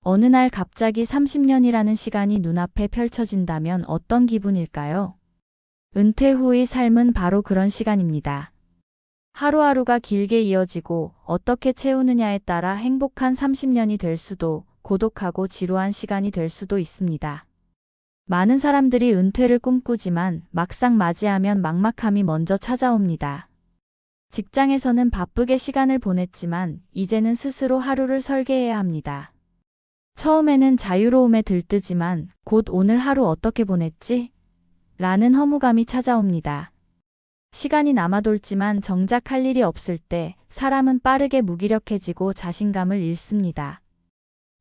어느 날 갑자기 30년이라는 시간이 눈앞에 펼쳐진다면 어떤 기분일까요? 은퇴 후의 삶은 바로 그런 시간입니다. 하루하루가 길게 이어지고 어떻게 채우느냐에 따라 행복한 30년이 될 수도 고독하고 지루한 시간이 될 수도 있습니다. 많은 사람들이 은퇴를 꿈꾸지만 막상 맞이하면 막막함이 먼저 찾아옵니다. 직장에서는 바쁘게 시간을 보냈지만 이제는 스스로 하루를 설계해야 합니다. 처음에는 자유로움에 들뜨지만 곧 오늘 하루 어떻게 보냈지? 라는 허무감이 찾아옵니다. 시간이 남아돌지만 정작 할 일이 없을 때 사람은 빠르게 무기력해지고 자신감을 잃습니다.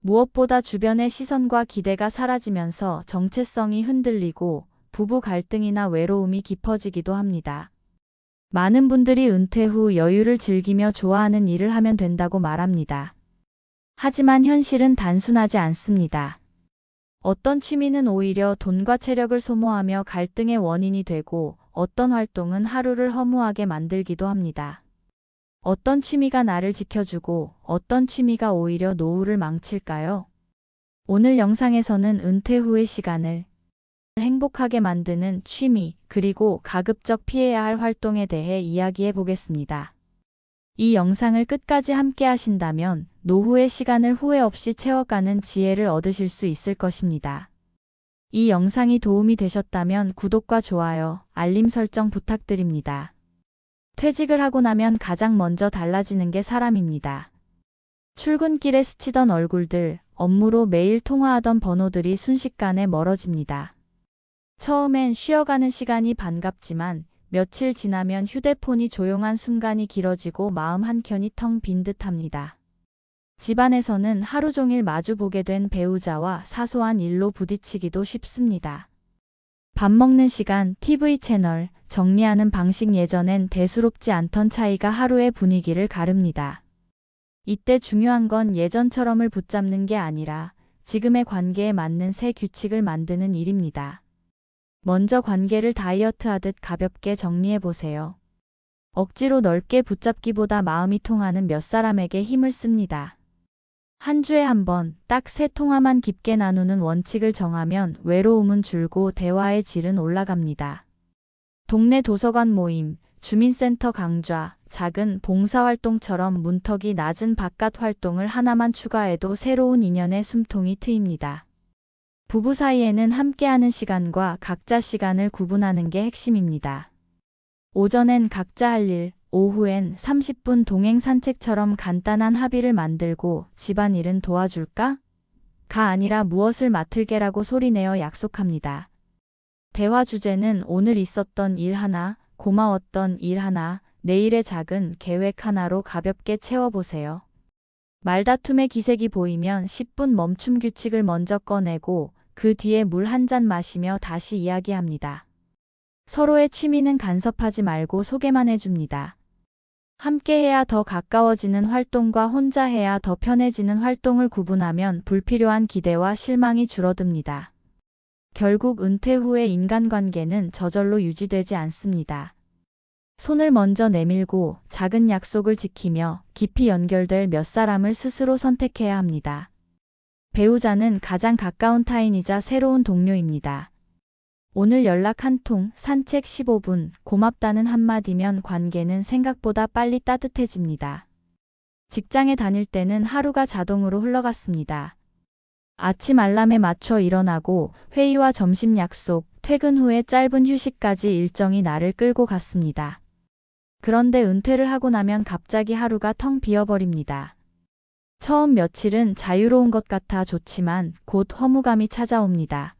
무엇보다 주변의 시선과 기대가 사라지면서 정체성이 흔들리고 부부 갈등이나 외로움이 깊어지기도 합니다. 많은 분들이 은퇴 후 여유를 즐기며 좋아하는 일을 하면 된다고 말합니다. 하지만 현실은 단순하지 않습니다. 어떤 취미는 오히려 돈과 체력을 소모하며 갈등의 원인이 되고 어떤 활동은 하루를 허무하게 만들기도 합니다. 어떤 취미가 나를 지켜주고 어떤 취미가 오히려 노후를 망칠까요? 오늘 영상에서는 은퇴 후의 시간을 행복하게 만드는 취미, 그리고 가급적 피해야 할 활동에 대해 이야기해 보겠습니다. 이 영상을 끝까지 함께 하신다면 노후의 시간을 후회 없이 채워가는 지혜를 얻으실 수 있을 것입니다. 이 영상이 도움이 되셨다면 구독과 좋아요, 알림 설정 부탁드립니다. 퇴직을 하고 나면 가장 먼저 달라지는 게 사람입니다. 출근길에 스치던 얼굴들, 업무로 매일 통화하던 번호들이 순식간에 멀어집니다. 처음엔 쉬어가는 시간이 반갑지만 며칠 지나면 휴대폰이 조용한 순간이 길어지고 마음 한켠이 텅 빈 듯합니다. 집안에서는 하루 종일 마주보게 된 배우자와 사소한 일로 부딪히기도 쉽습니다. 밥 먹는 시간, TV 채널, 정리하는 방식 예전엔 대수롭지 않던 차이가 하루의 분위기를 가릅니다. 이때 중요한 건 예전처럼을 붙잡는 게 아니라 지금의 관계에 맞는 새 규칙을 만드는 일입니다. 먼저 관계를 다이어트하듯 가볍게 정리해보세요. 억지로 넓게 붙잡기보다 마음이 통하는 몇 사람에게 힘을 씁니다. 한 주에 한 번, 딱 3통화만 깊게 나누는 원칙을 정하면 외로움은 줄고 대화의 질은 올라갑니다. 동네 도서관 모임, 주민센터 강좌, 작은 봉사활동처럼 문턱이 낮은 바깥 활동을 하나만 추가해도 새로운 인연의 숨통이 트입니다. 부부 사이에는 함께하는 시간과 각자 시간을 구분하는 게 핵심입니다. 오전엔 각자 할 일, 오후엔 30분 동행 산책처럼 간단한 합의를 만들고 집안일은 도와줄까? 가 아니라 무엇을 맡을게라고 소리내어 약속합니다. 대화 주제는 오늘 있었던 일 하나, 고마웠던 일 하나, 내일의 작은 계획 하나로 가볍게 채워보세요. 말다툼의 기색이 보이면 10분 멈춤 규칙을 먼저 꺼내고 그 뒤에 물 한 잔 마시며 다시 이야기합니다. 서로의 취미는 간섭하지 말고 소개만 해줍니다. 함께 해야 더 가까워지는 활동과 혼자 해야 더 편해지는 활동을 구분하면 불필요한 기대와 실망이 줄어듭니다. 결국 은퇴 후의 인간관계는 저절로 유지되지 않습니다. 손을 먼저 내밀고 작은 약속을 지키며 깊이 연결될 몇 사람을 스스로 선택해야 합니다. 배우자는 가장 가까운 타인이자 새로운 동료입니다. 오늘 연락 한 통, 산책 15분, 고맙다는 한마디면 관계는 생각보다 빨리 따뜻해집니다. 직장에 다닐 때는 하루가 자동으로 흘러갔습니다. 아침 알람에 맞춰 일어나고 회의와 점심 약속, 퇴근 후에 짧은 휴식까지 일정이 나를 끌고 갔습니다. 그런데 은퇴를 하고 나면 갑자기 하루가 텅 비어버립니다. 처음 며칠은 자유로운 것 같아 좋지만 곧 허무감이 찾아옵니다.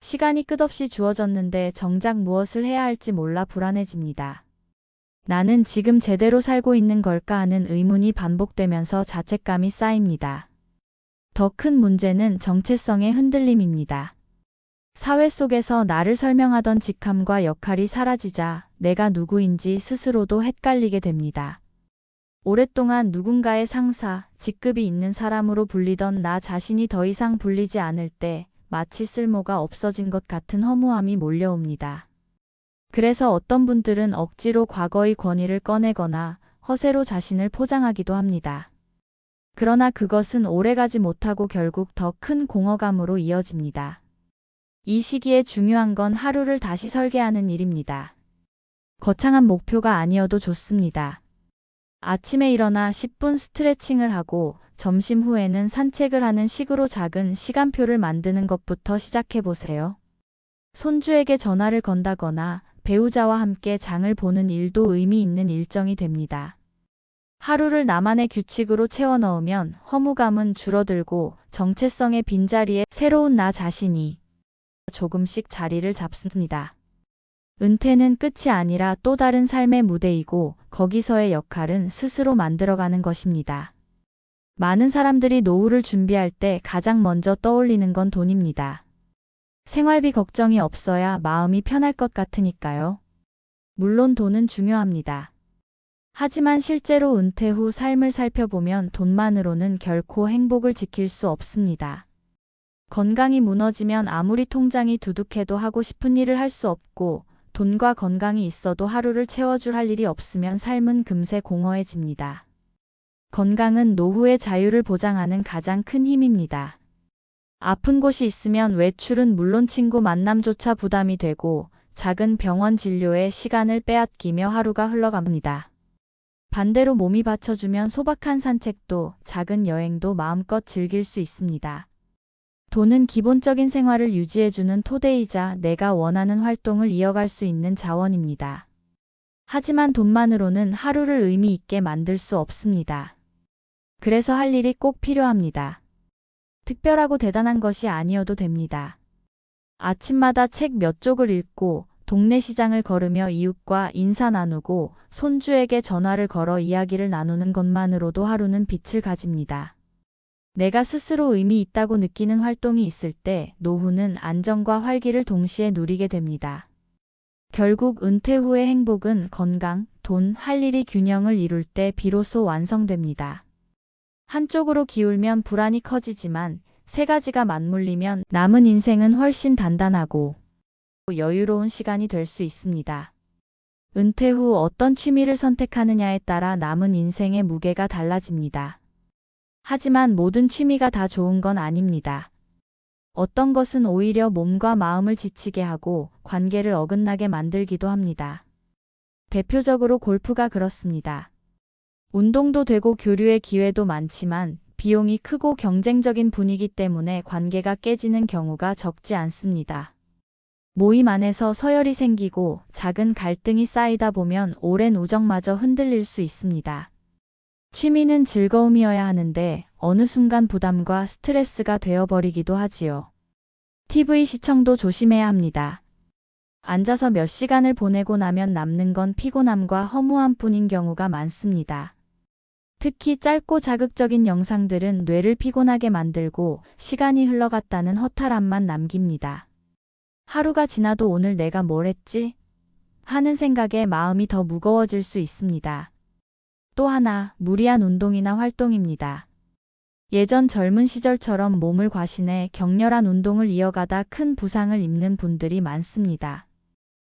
시간이 끝없이 주어졌는데 정작 무엇을 해야 할지 몰라 불안해집니다. 나는 지금 제대로 살고 있는 걸까 하는 의문이 반복되면서 자책감이 쌓입니다. 더 큰 문제는 정체성의 흔들림입니다. 사회 속에서 나를 설명하던 직함과 역할이 사라지자 내가 누구인지 스스로도 헷갈리게 됩니다. 오랫동안 누군가의 상사, 직급이 있는 사람으로 불리던 나 자신이 더 이상 불리지 않을 때 마치 쓸모가 없어진 것 같은 허무함이 몰려옵니다. 그래서 어떤 분들은 억지로 과거의 권위를 꺼내거나 허세로 자신을 포장하기도 합니다. 그러나 그것은 오래가지 못하고 결국 더 큰 공허감으로 이어집니다. 이 시기에 중요한 건 하루를 다시 설계하는 일입니다. 거창한 목표가 아니어도 좋습니다. 아침에 일어나 10분 스트레칭을 하고 점심 후에는 산책을 하는 식으로 작은 시간표를 만드는 것부터 시작해 보세요. 손주에게 전화를 건다거나 배우자와 함께 장을 보는 일도 의미 있는 일정이 됩니다. 하루를 나만의 규칙으로 채워 넣으면 허무감은 줄어들고 정체성의 빈자리에 새로운 나 자신이 조금씩 자리를 잡습니다. 은퇴는 끝이 아니라 또 다른 삶의 무대이고 거기서의 역할은 스스로 만들어가는 것입니다. 많은 사람들이 노후를 준비할 때 가장 먼저 떠올리는 건 돈입니다. 생활비 걱정이 없어야 마음이 편할 것 같으니까요. 물론 돈은 중요합니다. 하지만 실제로 은퇴 후 삶을 살펴보면 돈만으로는 결코 행복을 지킬 수 없습니다. 건강이 무너지면 아무리 통장이 두둑해도 하고 싶은 일을 할 수 없고 돈과 건강이 있어도 하루를 채워줄 할 일이 없으면 삶은 금세 공허해집니다. 건강은 노후의 자유를 보장하는 가장 큰 힘입니다. 아픈 곳이 있으면 외출은 물론 친구 만남조차 부담이 되고 작은 병원 진료에 시간을 빼앗기며 하루가 흘러갑니다. 반대로 몸이 받쳐주면 소박한 산책도 작은 여행도 마음껏 즐길 수 있습니다. 돈은 기본적인 생활을 유지해주는 토대이자 내가 원하는 활동을 이어갈 수 있는 자원입니다. 하지만 돈만으로는 하루를 의미 있게 만들 수 없습니다. 그래서 할 일이 꼭 필요합니다. 특별하고 대단한 것이 아니어도 됩니다. 아침마다 책 몇 쪽을 읽고 동네 시장을 걸으며 이웃과 인사 나누고 손주에게 전화를 걸어 이야기를 나누는 것만으로도 하루는 빛을 가집니다. 내가 스스로 의미 있다고 느끼는 활동이 있을 때 노후는 안정과 활기를 동시에 누리게 됩니다. 결국 은퇴 후의 행복은 건강, 돈, 할 일이 균형을 이룰 때 비로소 완성됩니다. 한쪽으로 기울면 불안이 커지지만 세 가지가 맞물리면 남은 인생은 훨씬 단단하고 여유로운 시간이 될 수 있습니다. 은퇴 후 어떤 취미를 선택하느냐에 따라 남은 인생의 무게가 달라집니다. 하지만 모든 취미가 다 좋은 건 아닙니다. 어떤 것은 오히려 몸과 마음을 지치게 하고 관계를 어긋나게 만들기도 합니다. 대표적으로 골프가 그렇습니다. 운동도 되고 교류의 기회도 많지만 비용이 크고 경쟁적인 분위기 때문에 관계가 깨지는 경우가 적지 않습니다. 모임 안에서 서열이 생기고 작은 갈등이 쌓이다 보면 오랜 우정마저 흔들릴 수 있습니다. 취미는 즐거움이어야 하는데 어느 순간 부담과 스트레스가 되어버리기도 하지요. TV 시청도 조심해야 합니다. 앉아서 몇 시간을 보내고 나면 남는 건 피곤함과 허무함뿐인 경우가 많습니다. 특히 짧고 자극적인 영상들은 뇌를 피곤하게 만들고 시간이 흘러갔다는 허탈함만 남깁니다. 하루가 지나도 오늘 내가 뭘 했지? 하는 생각에 마음이 더 무거워질 수 있습니다. 또 하나, 무리한 운동이나 활동입니다. 예전 젊은 시절처럼 몸을 과신해 격렬한 운동을 이어가다 큰 부상을 입는 분들이 많습니다.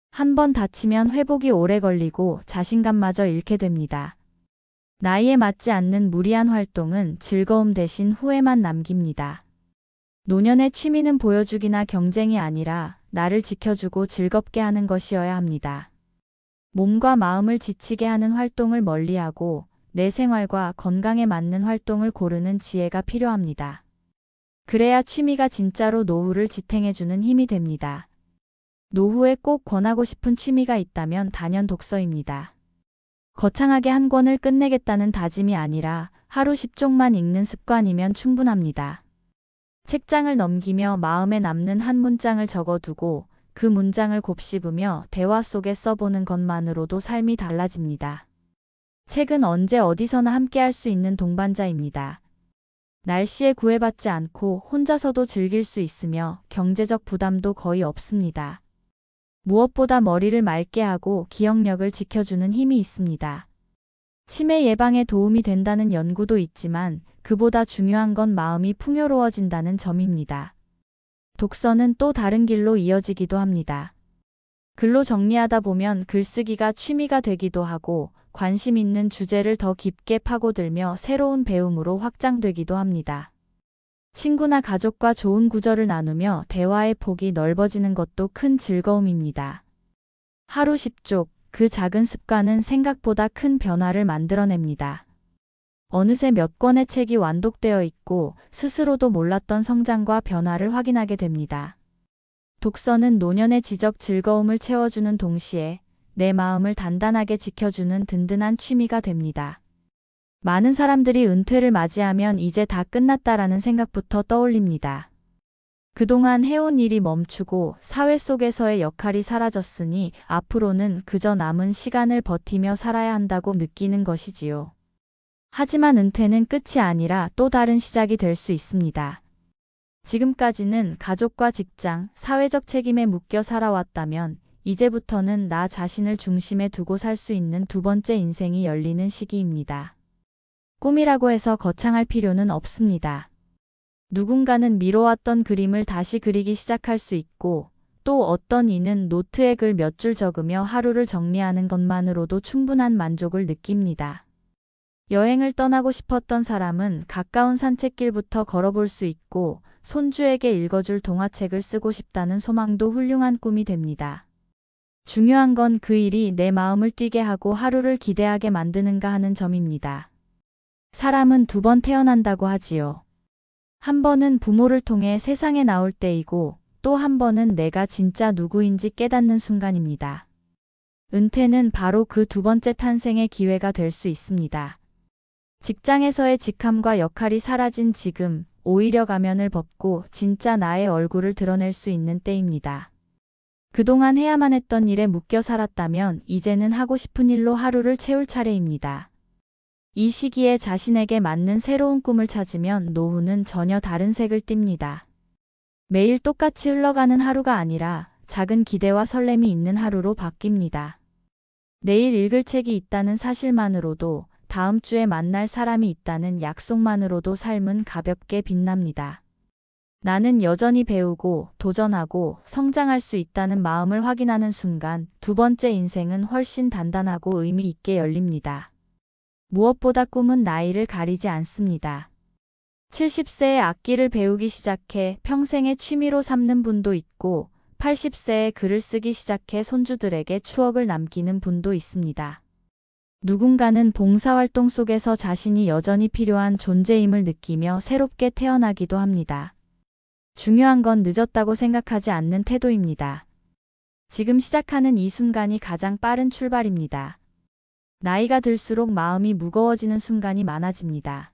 한 번 다치면 회복이 오래 걸리고 자신감마저 잃게 됩니다. 나이에 맞지 않는 무리한 활동은 즐거움 대신 후회만 남깁니다. 노년의 취미는 보여주기나 경쟁이 아니라 나를 지켜주고 즐겁게 하는 것이어야 합니다. 몸과 마음을 지치게 하는 활동을 멀리하고 내 생활과 건강에 맞는 활동을 고르는 지혜가 필요합니다. 그래야 취미가 진짜로 노후를 지탱해주는 힘이 됩니다. 노후에 꼭 권하고 싶은 취미가 있다면 단연 독서입니다. 거창하게 한 권을 끝내겠다는 다짐이 아니라 하루 10쪽만 읽는 습관이면 충분합니다. 책장을 넘기며 마음에 남는 한 문장을 적어두고 그 문장을 곱씹으며 대화 속에 써보는 것만으로도 삶이 달라집니다. 책은 언제 어디서나 함께할 수 있는 동반자입니다. 날씨에 구애받지 않고 혼자서도 즐길 수 있으며 경제적 부담도 거의 없습니다. 무엇보다 머리를 맑게 하고 기억력을 지켜주는 힘이 있습니다. 치매 예방에 도움이 된다는 연구도 있지만 그보다 중요한 건 마음이 풍요로워진다는 점입니다. 독서는 또 다른 길로 이어지기도 합니다. 글로 정리하다 보면 글쓰기가 취미가 되기도 하고 관심 있는 주제를 더 깊게 파고들며 새로운 배움으로 확장되기도 합니다. 친구나 가족과 좋은 구절을 나누며 대화의 폭이 넓어지는 것도 큰 즐거움입니다. 하루 10쪽, 그 작은 습관은 생각보다 큰 변화를 만들어냅니다. 어느새 몇 권의 책이 완독되어 있고 스스로도 몰랐던 성장과 변화를 확인하게 됩니다. 독서는 노년의 지적 즐거움을 채워주는 동시에 내 마음을 단단하게 지켜주는 든든한 취미가 됩니다. 많은 사람들이 은퇴를 맞이하면 이제 다 끝났다라는 생각부터 떠올립니다. 그동안 해온 일이 멈추고 사회 속에서의 역할이 사라졌으니 앞으로는 그저 남은 시간을 버티며 살아야 한다고 느끼는 것이지요. 하지만 은퇴는 끝이 아니라 또 다른 시작이 될 수 있습니다. 지금까지는 가족과 직장, 사회적 책임에 묶여 살아왔다면 이제부터는 나 자신을 중심에 두고 살 수 있는 두 번째 인생이 열리는 시기입니다. 꿈이라고 해서 거창할 필요는 없습니다. 누군가는 미뤄왔던 그림을 다시 그리기 시작할 수 있고 또 어떤 이는 노트에 글 몇 줄 적으며 하루를 정리하는 것만으로도 충분한 만족을 느낍니다. 여행을 떠나고 싶었던 사람은 가까운 산책길부터 걸어볼 수 있고 손주에게 읽어줄 동화책을 쓰고 싶다는 소망도 훌륭한 꿈이 됩니다. 중요한 건 그 일이 내 마음을 뛰게 하고 하루를 기대하게 만드는가 하는 점입니다. 사람은 두 번 태어난다고 하지요. 한 번은 부모를 통해 세상에 나올 때이고 또 한 번은 내가 진짜 누구인지 깨닫는 순간입니다. 은퇴는 바로 그 두 번째 탄생의 기회가 될 수 있습니다. 직장에서의 직함과 역할이 사라진 지금, 오히려 가면을 벗고 진짜 나의 얼굴을 드러낼 수 있는 때입니다. 그동안 해야만 했던 일에 묶여 살았다면 이제는 하고 싶은 일로 하루를 채울 차례입니다. 이 시기에 자신에게 맞는 새로운 꿈을 찾으면 노후는 전혀 다른 색을 띱니다. 매일 똑같이 흘러가는 하루가 아니라 작은 기대와 설렘이 있는 하루로 바뀝니다. 내일 읽을 책이 있다는 사실만으로도 다음 주에 만날 사람이 있다는 약속만으로도 삶은 가볍게 빛납니다. 나는 여전히 배우고 도전하고 성장할 수 있다는 마음을 확인하는 순간 두 번째 인생은 훨씬 단단하고 의미 있게 열립니다. 무엇보다 꿈은 나이를 가리지 않습니다. 70세에 악기를 배우기 시작해 평생의 취미로 삼는 분도 있고 80세에 글을 쓰기 시작해 손주들에게 추억을 남기는 분도 있습니다. 누군가는 봉사활동 속에서 자신이 여전히 필요한 존재임을 느끼며 새롭게 태어나기도 합니다. 중요한 건 늦었다고 생각하지 않는 태도입니다. 지금 시작하는 이 순간이 가장 빠른 출발입니다. 나이가 들수록 마음이 무거워지는 순간이 많아집니다.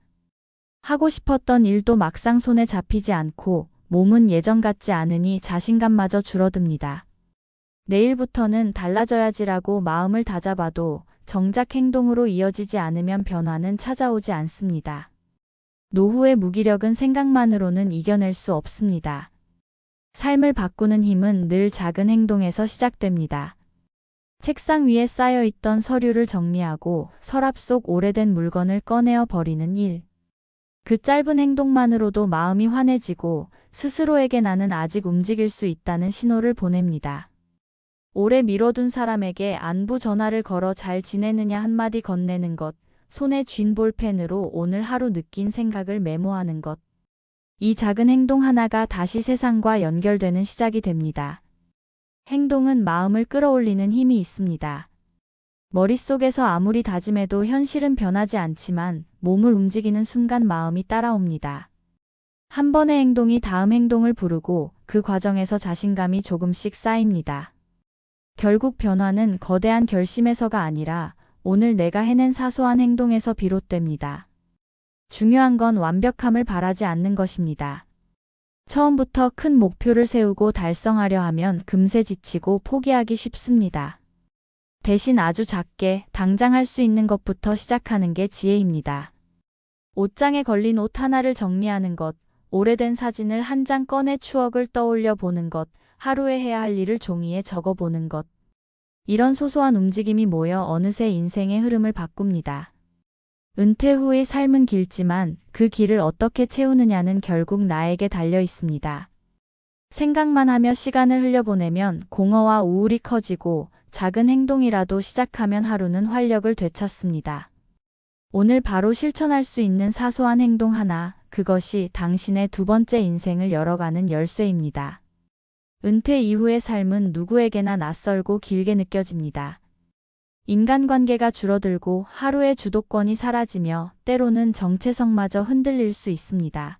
하고 싶었던 일도 막상 손에 잡히지 않고 몸은 예전 같지 않으니 자신감마저 줄어듭니다. 내일부터는 달라져야지라고 마음을 다잡아도 정작 행동으로 이어지지 않으면 변화는 찾아오지 않습니다. 노후의 무기력은 생각만으로는 이겨낼 수 없습니다. 삶을 바꾸는 힘은 늘 작은 행동에서 시작됩니다. 책상 위에 쌓여있던 서류를 정리하고 서랍 속 오래된 물건을 꺼내어 버리는 일. 그 짧은 행동만으로도 마음이 환해지고 스스로에게 나는 아직 움직일 수 있다는 신호를 보냅니다. 오래 미뤄둔 사람에게 안부 전화를 걸어 잘 지내느냐 한마디 건네는 것, 손에 쥔 볼펜으로 오늘 하루 느낀 생각을 메모하는 것. 이 작은 행동 하나가 다시 세상과 연결되는 시작이 됩니다. 행동은 마음을 끌어올리는 힘이 있습니다. 머릿속에서 아무리 다짐해도 현실은 변하지 않지만 몸을 움직이는 순간 마음이 따라옵니다. 한 번의 행동이 다음 행동을 부르고 그 과정에서 자신감이 조금씩 쌓입니다. 결국 변화는 거대한 결심에서가 아니라 오늘 내가 해낸 사소한 행동에서 비롯됩니다. 중요한 건 완벽함을 바라지 않는 것입니다. 처음부터 큰 목표를 세우고 달성하려 하면 금세 지치고 포기하기 쉽습니다. 대신 아주 작게 당장 할 수 있는 것부터 시작하는 게 지혜입니다. 옷장에 걸린 옷 하나를 정리하는 것, 오래된 사진을 한 장 꺼내 추억을 떠올려 보는 것, 하루에 해야 할 일을 종이에 적어보는 것. 이런 소소한 움직임이 모여 어느새 인생의 흐름을 바꿉니다. 은퇴 후의 삶은 길지만 그 길을 어떻게 채우느냐는 결국 나에게 달려 있습니다. 생각만 하며 시간을 흘려보내면 공허와 우울이 커지고 작은 행동이라도 시작하면 하루는 활력을 되찾습니다. 오늘 바로 실천할 수 있는 사소한 행동 하나, 그것이 당신의 두 번째 인생을 열어가는 열쇠입니다. 은퇴 이후의 삶은 누구에게나 낯설고 길게 느껴집니다. 인간관계가 줄어들고 하루의 주도권이 사라지며 때로는 정체성마저 흔들릴 수 있습니다.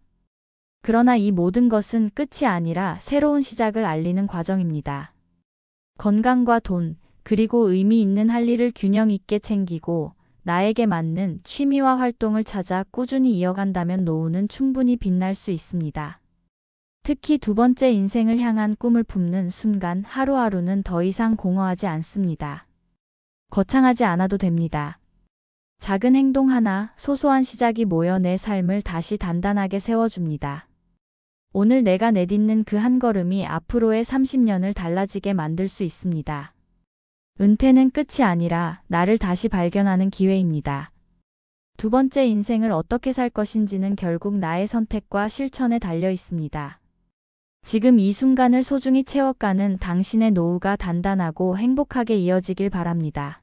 그러나 이 모든 것은 끝이 아니라 새로운 시작을 알리는 과정입니다. 건강과 돈, 그리고 의미 있는 할 일을 균형 있게 챙기고 나에게 맞는 취미와 활동을 찾아 꾸준히 이어간다면 노후는 충분히 빛날 수 있습니다. 특히 두 번째 인생을 향한 꿈을 품는 순간 하루하루는 더 이상 공허하지 않습니다. 거창하지 않아도 됩니다. 작은 행동 하나, 소소한 시작이 모여 내 삶을 다시 단단하게 세워줍니다. 오늘 내가 내딛는 그 한 걸음이 앞으로의 30년을 달라지게 만들 수 있습니다. 은퇴는 끝이 아니라 나를 다시 발견하는 기회입니다. 두 번째 인생을 어떻게 살 것인지는 결국 나의 선택과 실천에 달려 있습니다. 지금 이 순간을 소중히 채워가는 당신의 노후가 단단하고 행복하게 이어지길 바랍니다.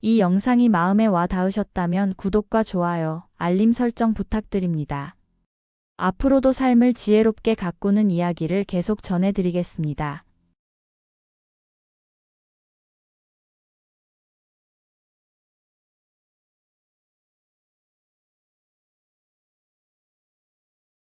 이 영상이 마음에 와 닿으셨다면 구독과 좋아요, 알림 설정 부탁드립니다. 앞으로도 삶을 지혜롭게 가꾸는 이야기를 계속 전해드리겠습니다.